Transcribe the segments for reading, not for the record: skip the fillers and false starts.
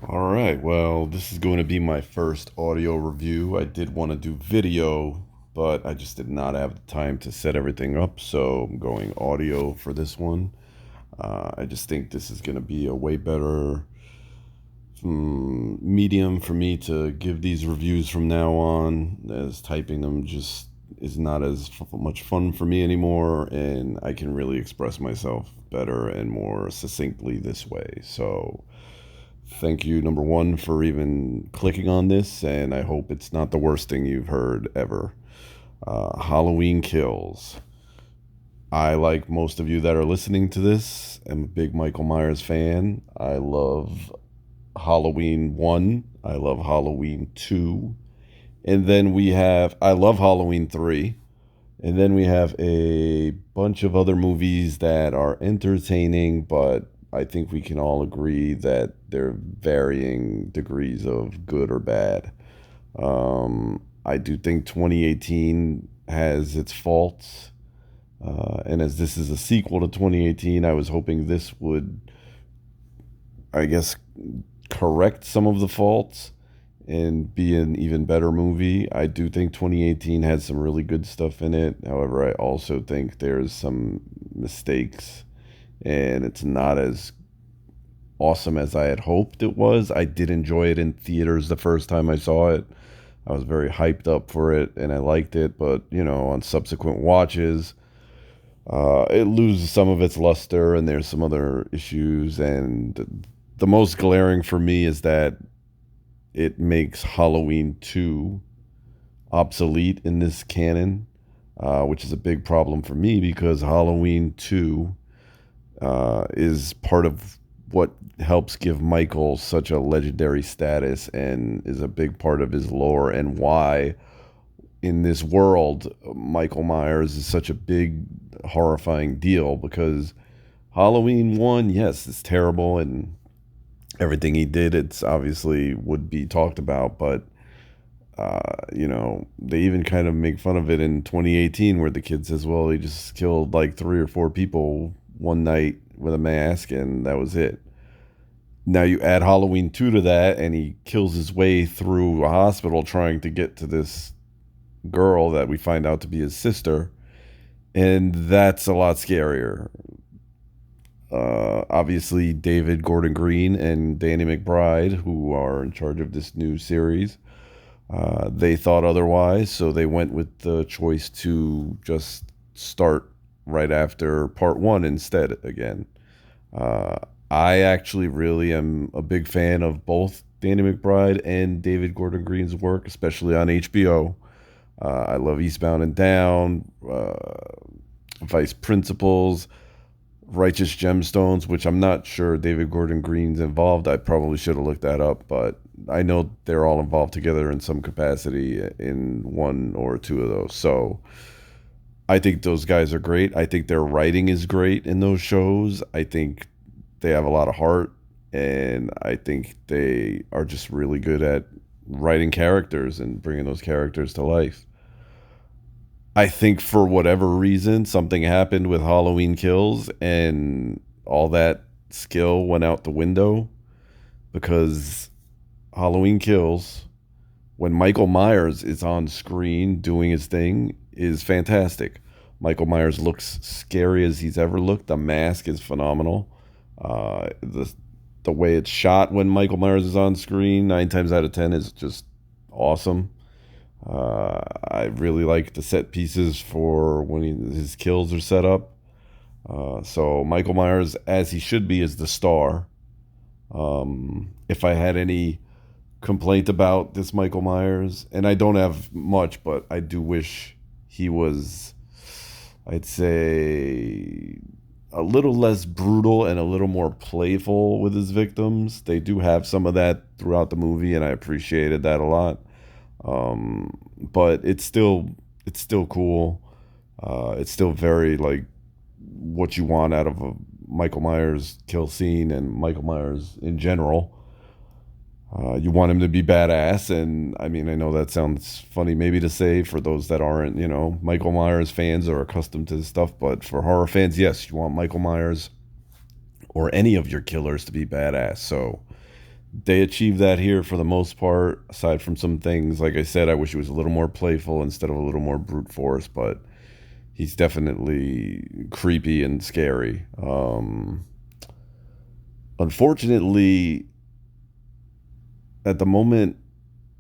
All right, well, this is going to be my first audio review. I did want to do video, but I just did not have the time to set everything up, so I'm going audio for this one. I just think this is going to be a way better medium for me to give these reviews from now on, as typing them just is not as much fun for me anymore, and I can really express myself better and more succinctly this way. So, thank you, number one, for even clicking on this, and I hope it's not the worst thing you've heard ever. Halloween Kills. I, like most of you that are listening to this, am a big Michael Myers fan. I love Halloween 1. I love Halloween 2. And then I love Halloween 3. And then we have a bunch of other movies that are entertaining, but I think we can all agree that they're varying degrees of good or bad. I do think 2018 has its faults. And as this is a sequel to 2018, I was hoping this would, I guess, correct some of the faults and be an even better movie. I do think 2018 has some really good stuff in it. However, I also think there's some mistakes and it's not as awesome as I had hoped it was. I did enjoy it in theaters the first time I saw it. I was very hyped up for it and I liked it, but on subsequent watches, it loses some of its luster and there's some other issues. And the most glaring for me is that it makes Halloween 2 obsolete in this canon, which is a big problem for me because Halloween 2 is part of what helps give Michael such a legendary status and is a big part of his lore and why in this world Michael Myers is such a big horrifying deal because Halloween 1, yes, it's terrible and everything he did, it's obviously would be talked about, but they even kind of make fun of it in 2018 where the kid says, well, he just killed like three or four people one night with a mask and that was it. Now you add Halloween 2 to that and he kills his way through a hospital trying to get to this girl that we find out to be his sister, and that's a lot scarier. Obviously, David Gordon Green and Danny McBride, who are in charge of this new series, they thought otherwise, so they went with the choice to just start right after part one instead again. Uh, I actually really am a big fan of both Danny McBride and David Gordon Green's work, especially on HBO. I love Eastbound and Down, Vice Principals, Righteous Gemstones, which I'm not sure David Gordon Green's involved. I probably should have looked that up, but I know they're all involved together in some capacity in one or two of those. So I think those guys are great. I think their writing is great in those shows. I think they have a lot of heart, and I think they are just really good at writing characters and bringing those characters to life. I think for whatever reason, something happened with Halloween Kills, and all that skill went out the window because Halloween Kills, when Michael Myers is on screen doing his thing, is fantastic. Michael Myers looks scary as he's ever looked. The mask is phenomenal. The way it's shot when Michael Myers is on screen, 9 times out of 10, is just awesome. I really like the set pieces for when his kills are set up. So Michael Myers, as he should be, is the star. If I had any complaint about this Michael Myers, and I don't have much, but I do wish he was, I'd say, a little less brutal and a little more playful with his victims. They do have some of that throughout the movie, and I appreciated that a lot. But it's still cool. It's still very like what you want out of a Michael Myers kill scene and Michael Myers in general. You want him to be badass, and I mean, I know that sounds funny maybe to say for those that aren't, Michael Myers fans or accustomed to this stuff, but for horror fans, yes, you want Michael Myers or any of your killers to be badass. So They achieved that here for the most part, aside from some things. Like I said, I wish it was a little more playful instead of a little more brute force, but he's definitely creepy and scary. Unfortunately, at the moment,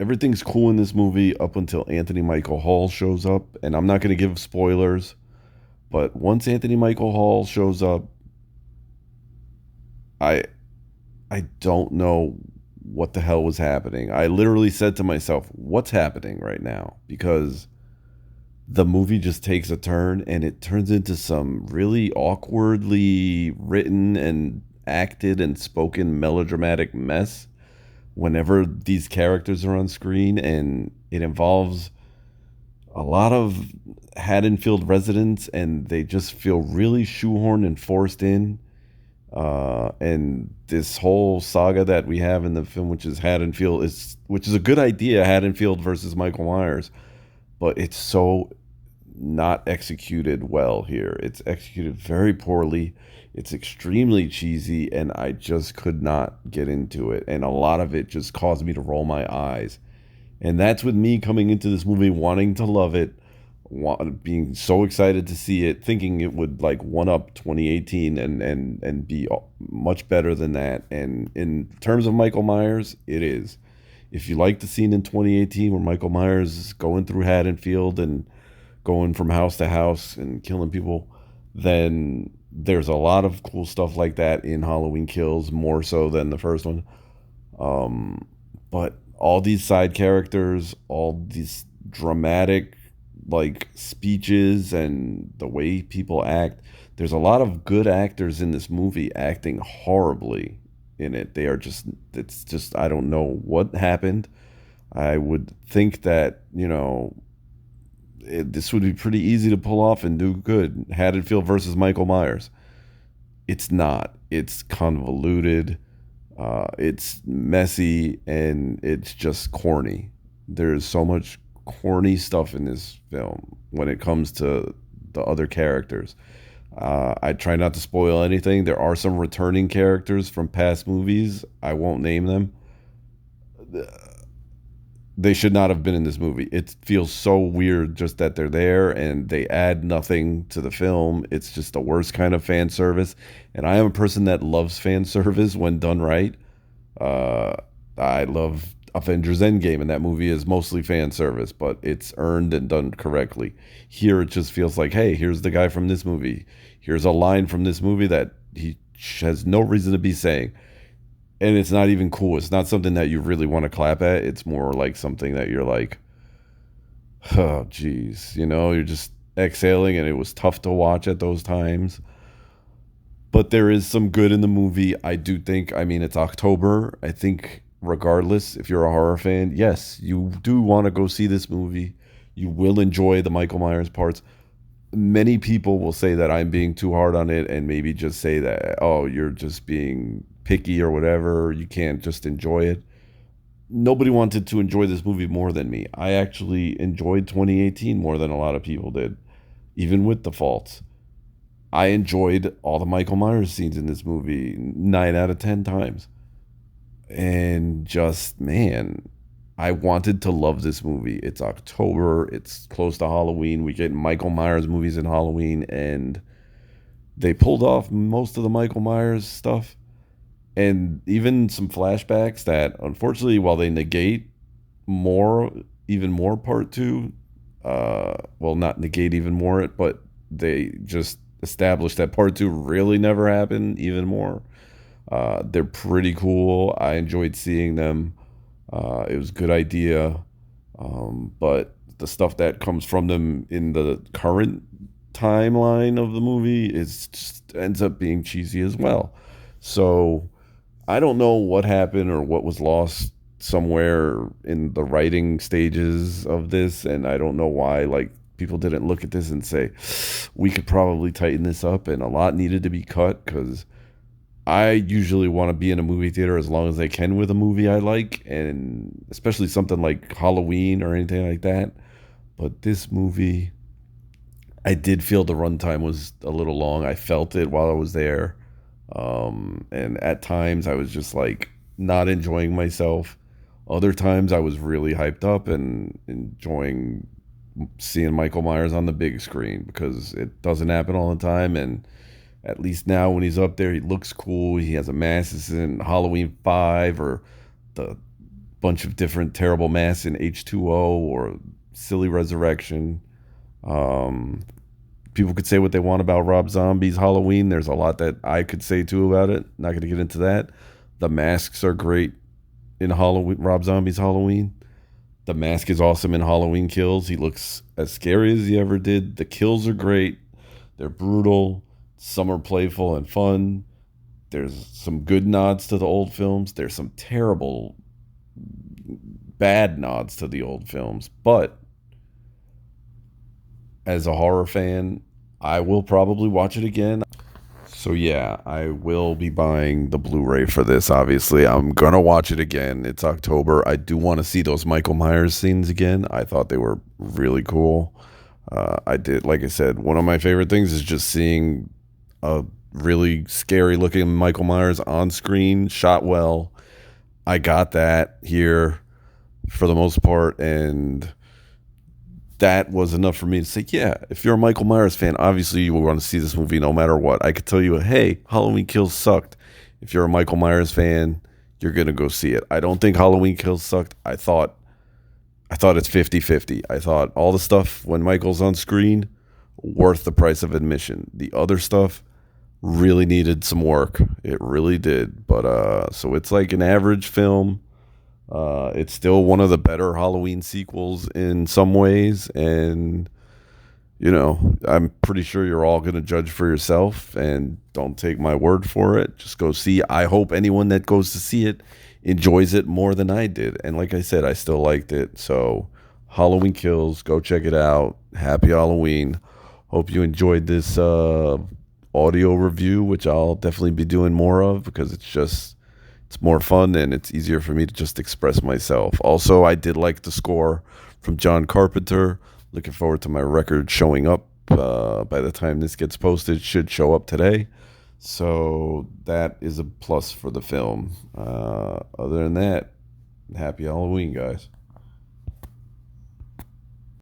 everything's cool in this movie up until Anthony Michael Hall shows up. And I'm not going to give spoilers, but once Anthony Michael Hall shows up, I I don't know what the hell was happening. I literally said to myself, "What's happening right now?" Because the movie just takes a turn and it turns into some really awkwardly written and acted and spoken melodramatic mess whenever these characters are on screen, and it involves a lot of Haddonfield residents, and they just feel really shoehorned and forced in. And this whole saga that we have in the film, which is Haddonfield, which is a good idea, Haddonfield versus Michael Myers, but it's so not executed well here. It's executed very poorly. It's extremely cheesy, and I just could not get into it. And a lot of it just caused me to roll my eyes. And that's with me coming into this movie wanting to love it, being so excited to see it, thinking it would like one up 2018 and be much better than that. And in terms of Michael Myers, it is. If you like the scene in 2018 where Michael Myers is going through Haddonfield and going from house to house and killing people, then there's a lot of cool stuff like that in Halloween Kills, more so than the first one. Um, but all these side characters, all these dramatic like speeches and the way people act, there's a lot of good actors in this movie acting horribly in it. They are just, it's just, I don't know what happened. I would think that, this would be pretty easy to pull off and do good. Haddonfield versus Michael Myers. It's not. It's convoluted. It's messy and it's just corny. There's so much corny stuff in this film when it comes to the other characters. I try not to spoil anything. There are some returning characters from past movies. I won't name them. They should not have been in this movie. It feels so weird just that they're there and they add nothing to the film. It's just the worst kind of fan service. And I am a person that loves fan service when done right. Uh, I love Avengers Endgame, and that movie is mostly fan service, but it's earned and done correctly. Here, it just feels like, hey, here's the guy from this movie. Here's a line from this movie that he has no reason to be saying. And it's not even cool. It's not something that you really want to clap at. It's more like something that you're like, oh, geez. You're just exhaling, and it was tough to watch at those times. But there is some good in the movie. I do think, I mean, it's October. I think, regardless, if you're a horror fan, yes, you do want to go see this movie. You will enjoy the Michael Myers parts. Many people will say that I'm being too hard on it and maybe just say that, oh, you're just being picky or whatever. You can't just enjoy it. Nobody wanted to enjoy this movie more than me. I actually enjoyed 2018 more than a lot of people did, even with the faults. I enjoyed all the Michael Myers scenes in this movie 9 out of 10 times. And just, man, I wanted to love this movie. It's October, it's close to Halloween. We get Michael Myers movies in Halloween, and they pulled off most of the Michael Myers stuff. And even some flashbacks that, unfortunately, while they negate more, even more part two, well, not negate even more, but they just establish that part two really never happened even more. They're pretty cool. I enjoyed seeing them. It was a good idea. But the stuff that comes from them in the current timeline of the movie is just ends up being cheesy as well. So I don't know what happened or what was lost somewhere in the writing stages of this, and I don't know why like people didn't look at this and say we could probably tighten this up, and a lot needed to be cut because I usually want to be in a movie theater as long as I can with a movie I like, and especially something like Halloween or anything like that. But this movie, I did feel the runtime was a little long. I felt it while I was there. And at times I was just like, not enjoying myself. Other times I was really hyped up and enjoying seeing Michael Myers on the big screen because it doesn't happen all the time. And at least now when he's up there, he looks cool. He has a mask. This isn't Halloween 5 or the bunch of different terrible masks in H2O or Silly Resurrection. Um, People could say what they want about Rob Zombie's Halloween. There's a lot that I could say too about it. Not going to get into that. The masks are great in Halloween. Rob Zombie's Halloween. The mask is awesome in Halloween Kills. He looks as scary as he ever did. The kills are great. They're brutal. Some are playful and fun. There's some good nods to the old films. There's some terrible, bad nods to the old films. But as a horror fan, I will probably watch it again. So yeah, I will be buying the Blu-ray for this. Obviously, I'm gonna watch it again. It's October. I do want to see those Michael Myers scenes again. I thought they were really cool. I did, like I said, one of my favorite things is just seeing a really scary looking Michael Myers on screen, shot well. I got that here for the most part, and that was enough for me to say, yeah, if you're a Michael Myers fan, obviously you will want to see this movie no matter what. I could tell you, hey, Halloween Kills sucked. If you're a Michael Myers fan, you're going to go see it. I don't think Halloween Kills sucked. I thought it's 50-50. I thought all the stuff when Michael's on screen worth the price of admission. The other stuff really needed some work. It really did. But so it's like an average film. It's still one of the better Halloween sequels in some ways, and I'm pretty sure you're all going to judge for yourself, and don't take my word for it. Just go see. I hope anyone that goes to see it enjoys it more than I did. And like I said, I still liked it. So Halloween Kills, go check it out. Happy Halloween. Hope you enjoyed this audio review, which I'll definitely be doing more of because it's more fun and it's easier for me to just express myself. Also, I did like the score from John Carpenter. Looking forward to my record showing up by the time this gets posted. Should show up today. So that is a plus for the film. Other than that, happy Halloween, guys.